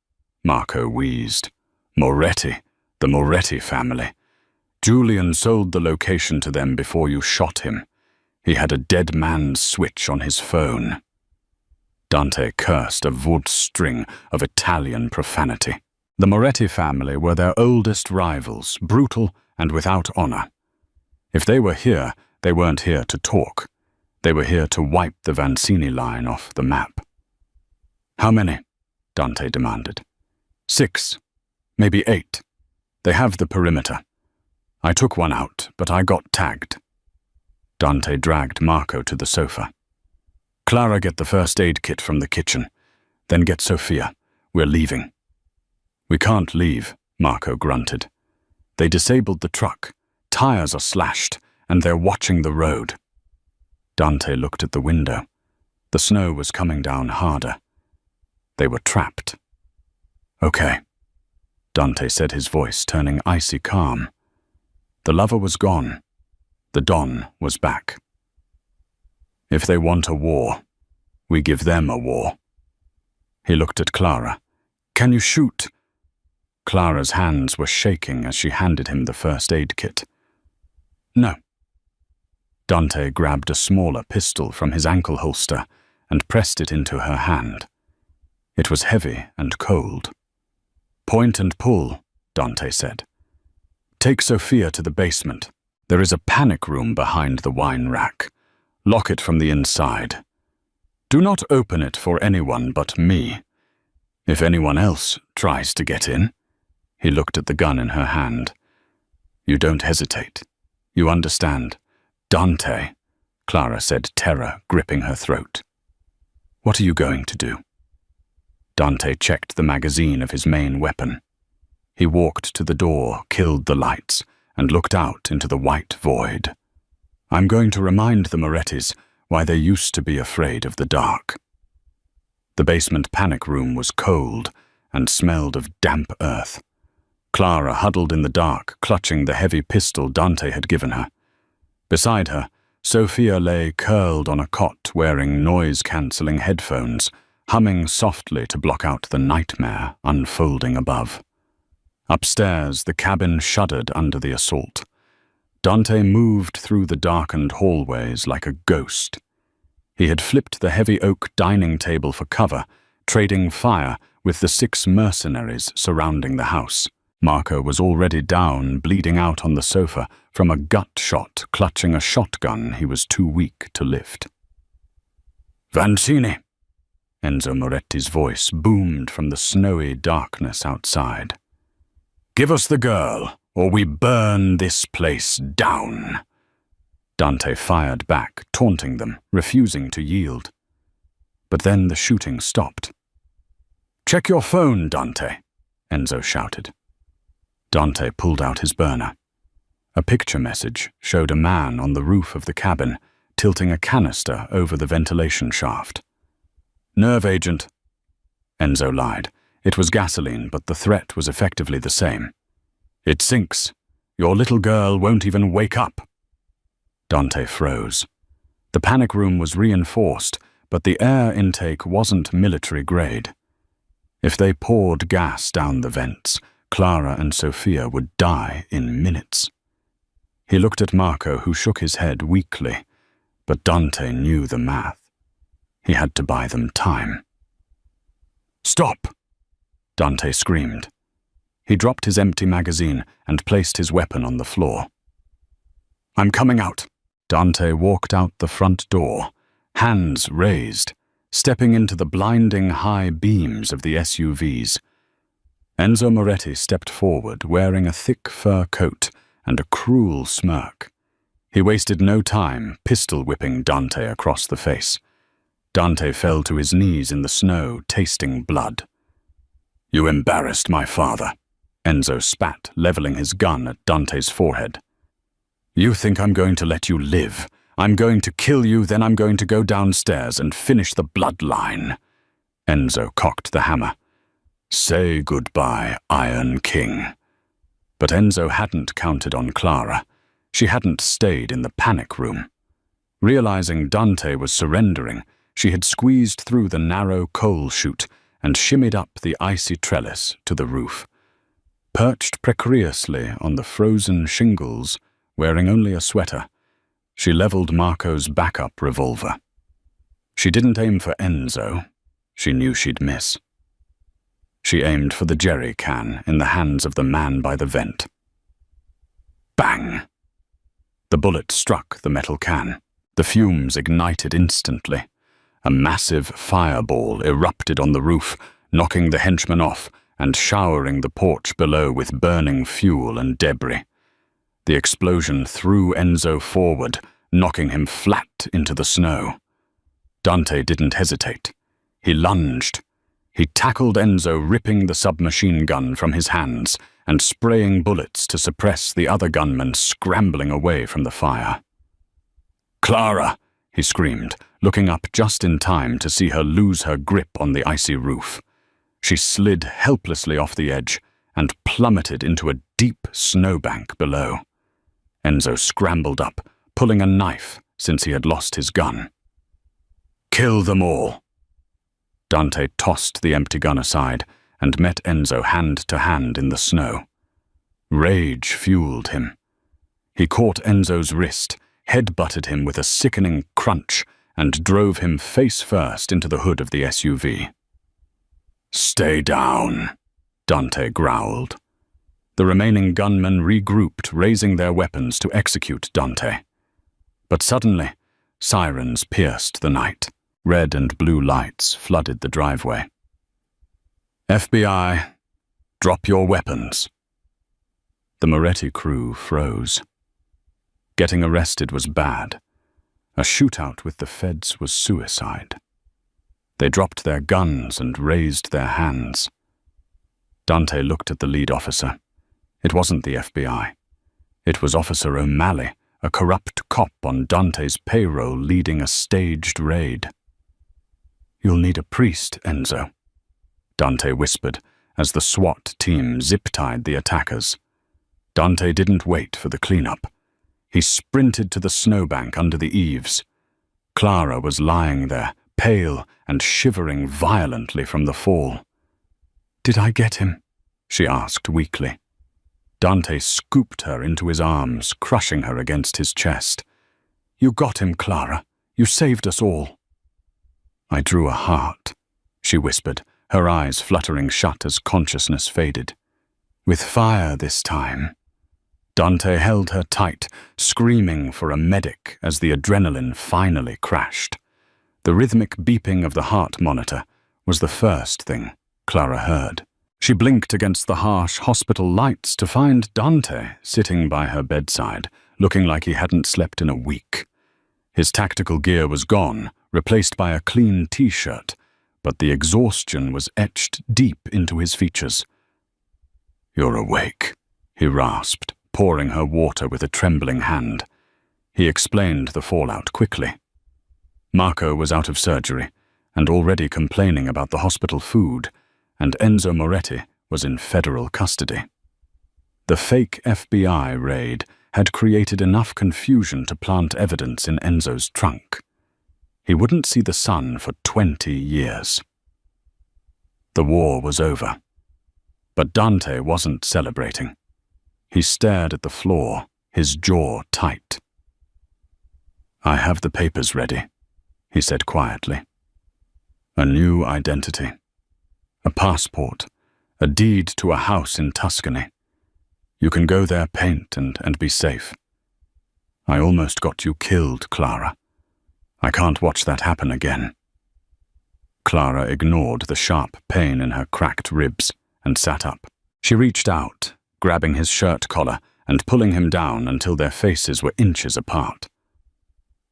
Marco wheezed. "Moretti, the Moretti family. Julian sold the location to them before you shot him. He had a dead man's switch on his phone." Dante cursed a wood string of Italian profanity. The Moretti family were their oldest rivals, brutal and without honor. If they were here, they weren't here to talk. They were here to wipe the Vancini line off the map. "How many?" Dante demanded. 6, maybe 8. They have the perimeter. I took one out, but I got tagged. Dante dragged Marco to the sofa. Clara, get the first aid kit from the kitchen. Then get Sophia. We're leaving. We can't leave, Marco grunted. They disabled the truck. Tires are slashed, and they're watching the road. Dante looked at the window. The snow was coming down harder. They were trapped. Okay, Dante said, his voice turning icy calm. The lover was gone. The Don was back. If they want a war, we give them a war. He looked at Clara. Can you shoot? Clara's hands were shaking as she handed him the first aid kit. No. Dante grabbed a smaller pistol from his ankle holster and pressed it into her hand. It was heavy and cold. Point and pull, Dante said. Take Sophia to the basement. There is a panic room behind the wine rack. Lock it from the inside. Do not open it for anyone but me. If anyone else tries to get in, he looked at the gun in her hand. You don't hesitate. You understand. Dante, Clara said, terror gripping her throat. What are you going to do? Dante checked the magazine of his main weapon. He walked to the door, killed the lights, and looked out into the white void. I'm going to remind the Morettis why they used to be afraid of the dark. The basement panic room was cold and smelled of damp earth. Clara huddled in the dark, clutching the heavy pistol Dante had given her. Beside her, Sophia lay curled on a cot wearing noise-cancelling headphones, humming softly to block out the nightmare unfolding above. Upstairs, the cabin shuddered under the assault. Dante moved through the darkened hallways like a ghost. He had flipped the heavy oak dining table for cover, trading fire with the 6 mercenaries surrounding the house. Marco was already down, bleeding out on the sofa from a gut shot, clutching a shotgun he was too weak to lift. Vancini! Enzo Moretti's voice boomed from the snowy darkness outside. Give us the girl, or we burn this place down. Dante fired back, taunting them, refusing to yield. But then the shooting stopped. Check your phone, Dante, Enzo shouted. Dante pulled out his burner. A picture message showed a man on the roof of the cabin, tilting a canister over the ventilation shaft. Nerve agent. Enzo lied. It was gasoline, but the threat was effectively the same. It sinks. Your little girl won't even wake up. Dante froze. The panic room was reinforced, but the air intake wasn't military grade. If they poured gas down the vents, Clara and Sophia would die in minutes. He looked at Marco, who shook his head weakly, but Dante knew the math. He had to buy them time. Stop! Dante screamed. He dropped his empty magazine and placed his weapon on the floor. I'm coming out. Dante walked out the front door, hands raised, stepping into the blinding high beams of the SUVs. Enzo Moretti stepped forward, wearing a thick fur coat and a cruel smirk. He wasted no time pistol-whipping Dante across the face. Dante fell to his knees in the snow, tasting blood. You embarrassed my father, Enzo spat, leveling his gun at Dante's forehead. You think I'm going to let you live? I'm going to kill you, then I'm going to go downstairs and finish the bloodline. Enzo cocked the hammer. Say goodbye, Iron King. But Enzo hadn't counted on Clara. She hadn't stayed in the panic room. Realizing Dante was surrendering, she had squeezed through the narrow coal chute and shimmied up the icy trellis to the roof. Perched precariously on the frozen shingles, wearing only a sweater, she leveled Marco's backup revolver. She didn't aim for Enzo. She knew she'd miss. She aimed for the jerry can in the hands of the man by the vent. Bang! The bullet struck the metal can. The fumes ignited instantly. A massive fireball erupted on the roof, knocking the henchman off and showering the porch below with burning fuel and debris. The explosion threw Enzo forward, knocking him flat into the snow. Dante didn't hesitate. He lunged. He tackled Enzo, ripping the submachine gun from his hands and spraying bullets to suppress the other gunmen scrambling away from the fire. "Clara!" he screamed, looking up just in time to see her lose her grip on the icy roof. She slid helplessly off the edge and plummeted into a deep snowbank below. Enzo scrambled up, pulling a knife since he had lost his gun. "Kill them all!" Dante tossed the empty gun aside and met Enzo hand to hand in the snow. Rage fueled him. He caught Enzo's wrist, headbutted him with a sickening crunch, and drove him face first into the hood of the SUV. "Stay down," Dante growled. The remaining gunmen regrouped, raising their weapons to execute Dante. But suddenly, sirens pierced the night. Red and blue lights flooded the driveway. "FBI, drop your weapons." The Moretti crew froze. Getting arrested was bad. A shootout with the feds was suicide. They dropped their guns and raised their hands. Dante looked at the lead officer. It wasn't the FBI. It was Officer O'Malley, a corrupt cop on Dante's payroll leading a staged raid. "You'll need a priest, Enzo," Dante whispered as the SWAT team zip-tied the attackers. Dante didn't wait for the cleanup. He sprinted to the snowbank under the eaves. Clara was lying there, pale and shivering violently from the fall. "Did I get him?" she asked weakly. Dante scooped her into his arms, crushing her against his chest. "You got him, Clara. You saved us all." "I drew a heart," she whispered, her eyes fluttering shut as consciousness faded. "With fire this time." Dante held her tight, screaming for a medic as the adrenaline finally crashed. The rhythmic beeping of the heart monitor was the first thing Clara heard. She blinked against the harsh hospital lights to find Dante sitting by her bedside, looking like he hadn't slept in a week. His tactical gear was gone, replaced by a clean t-shirt, but the exhaustion was etched deep into his features. "You're awake," he rasped, pouring her water with a trembling hand. He explained the fallout quickly. Marco was out of surgery and already complaining about the hospital food, and Enzo Moretti was in federal custody. The fake FBI raid had created enough confusion to plant evidence in Enzo's trunk. He wouldn't see the sun for 20 years. The war was over. But Dante wasn't celebrating. He stared at the floor, his jaw tight. "I have the papers ready," he said quietly. "A new identity. A passport. A deed to a house in Tuscany. You can go there, paint, and be safe. I almost got you killed, Clara. I can't watch that happen again." Clara ignored the sharp pain in her cracked ribs and sat up. She reached out, grabbing his shirt collar and pulling him down until their faces were inches apart.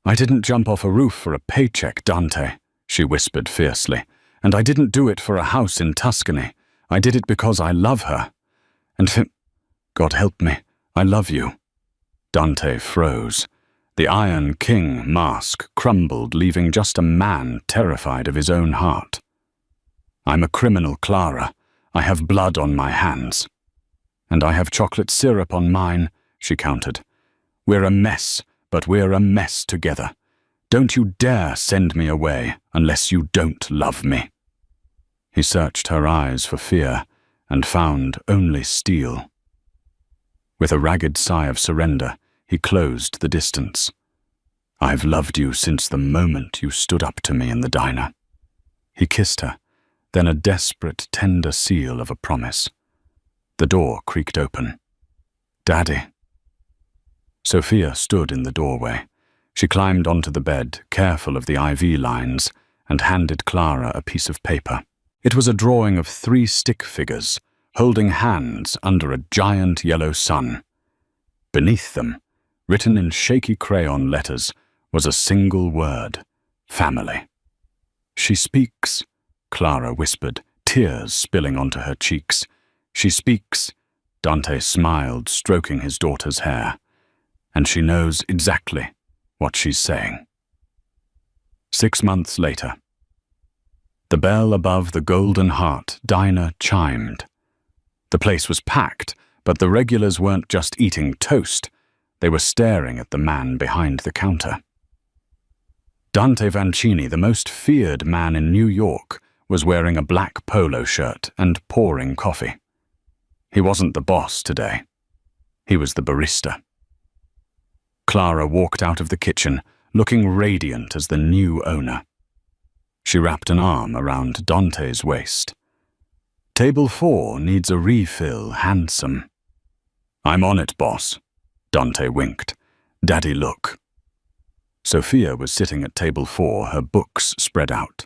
"I didn't jump off a roof for a paycheck, Dante," she whispered fiercely. "And I didn't do it for a house in Tuscany. I did it because I love her. And God help me, I love you." Dante froze. The Iron King mask crumbled, leaving just a man terrified of his own heart. "I'm a criminal, Clara. I have blood on my hands." "And I have chocolate syrup on mine," she countered. "We're a mess, but we're a mess together. Don't you dare send me away unless you don't love me." He searched her eyes for fear and found only steel. With a ragged sigh of surrender, he closed the distance. "I've loved you since the moment you stood up to me in the diner." He kissed her, then a desperate, tender seal of a promise. The door creaked open. "Daddy." Sophia stood in the doorway. She climbed onto the bed, careful of the IV lines, and handed Clara a piece of paper. It was a drawing of 3 stick figures, holding hands under a giant yellow sun. Beneath them, written in shaky crayon letters, was a single word: family. "She speaks," Clara whispered, tears spilling onto her cheeks. "She speaks," Dante smiled, stroking his daughter's hair. "And she knows exactly what she's saying." 6 months later. The bell above the Golden Heart diner chimed. The place was packed, but the regulars weren't just eating toast. They were staring at the man behind the counter. Dante Vanchini, the most feared man in New York, was wearing a black polo shirt and pouring coffee. He wasn't the boss today. He was the barista. Clara walked out of the kitchen, looking radiant as the new owner. She wrapped an arm around Dante's waist. "Table 4 needs a refill, handsome." "I'm on it, boss." Dante winked. "Daddy, look." Sophia was sitting at table 4, her books spread out.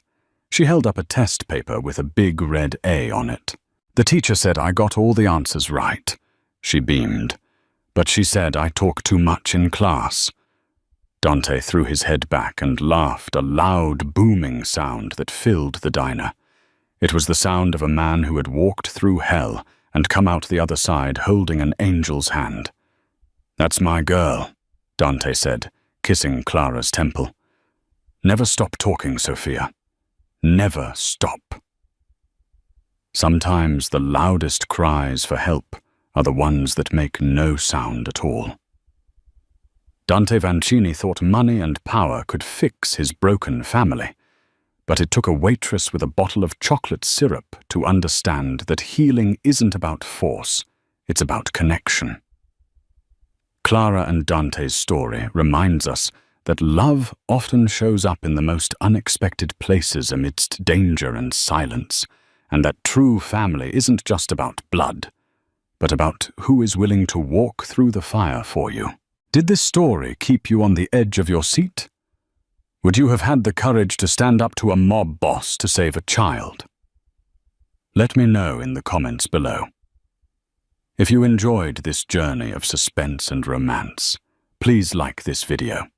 She held up a test paper with a big red A on it. "The teacher said I got all the answers right." She beamed. "But she said I talk too much in class." Dante threw his head back and laughed, a loud, booming sound that filled the diner. It was the sound of a man who had walked through hell and come out the other side holding an angel's hand. "That's my girl," Dante said, kissing Clara's temple. "Never stop talking, Sophia. Never stop." Sometimes the loudest cries for help are the ones that make no sound at all. Dante Vanchini thought money and power could fix his broken family, but it took a waitress with a bottle of chocolate syrup to understand that healing isn't about force, it's about connection. Clara and Dante's story reminds us that love often shows up in the most unexpected places amidst danger and silence, and that true family isn't just about blood, but about who is willing to walk through the fire for you. Did this story keep you on the edge of your seat? Would you have had the courage to stand up to a mob boss to save a child? Let me know in the comments below. If you enjoyed this journey of suspense and romance, please like this video.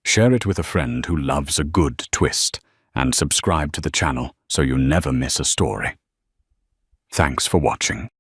Share it with a friend who loves a good twist, and subscribe to the channel so you never miss a story. Thanks for watching.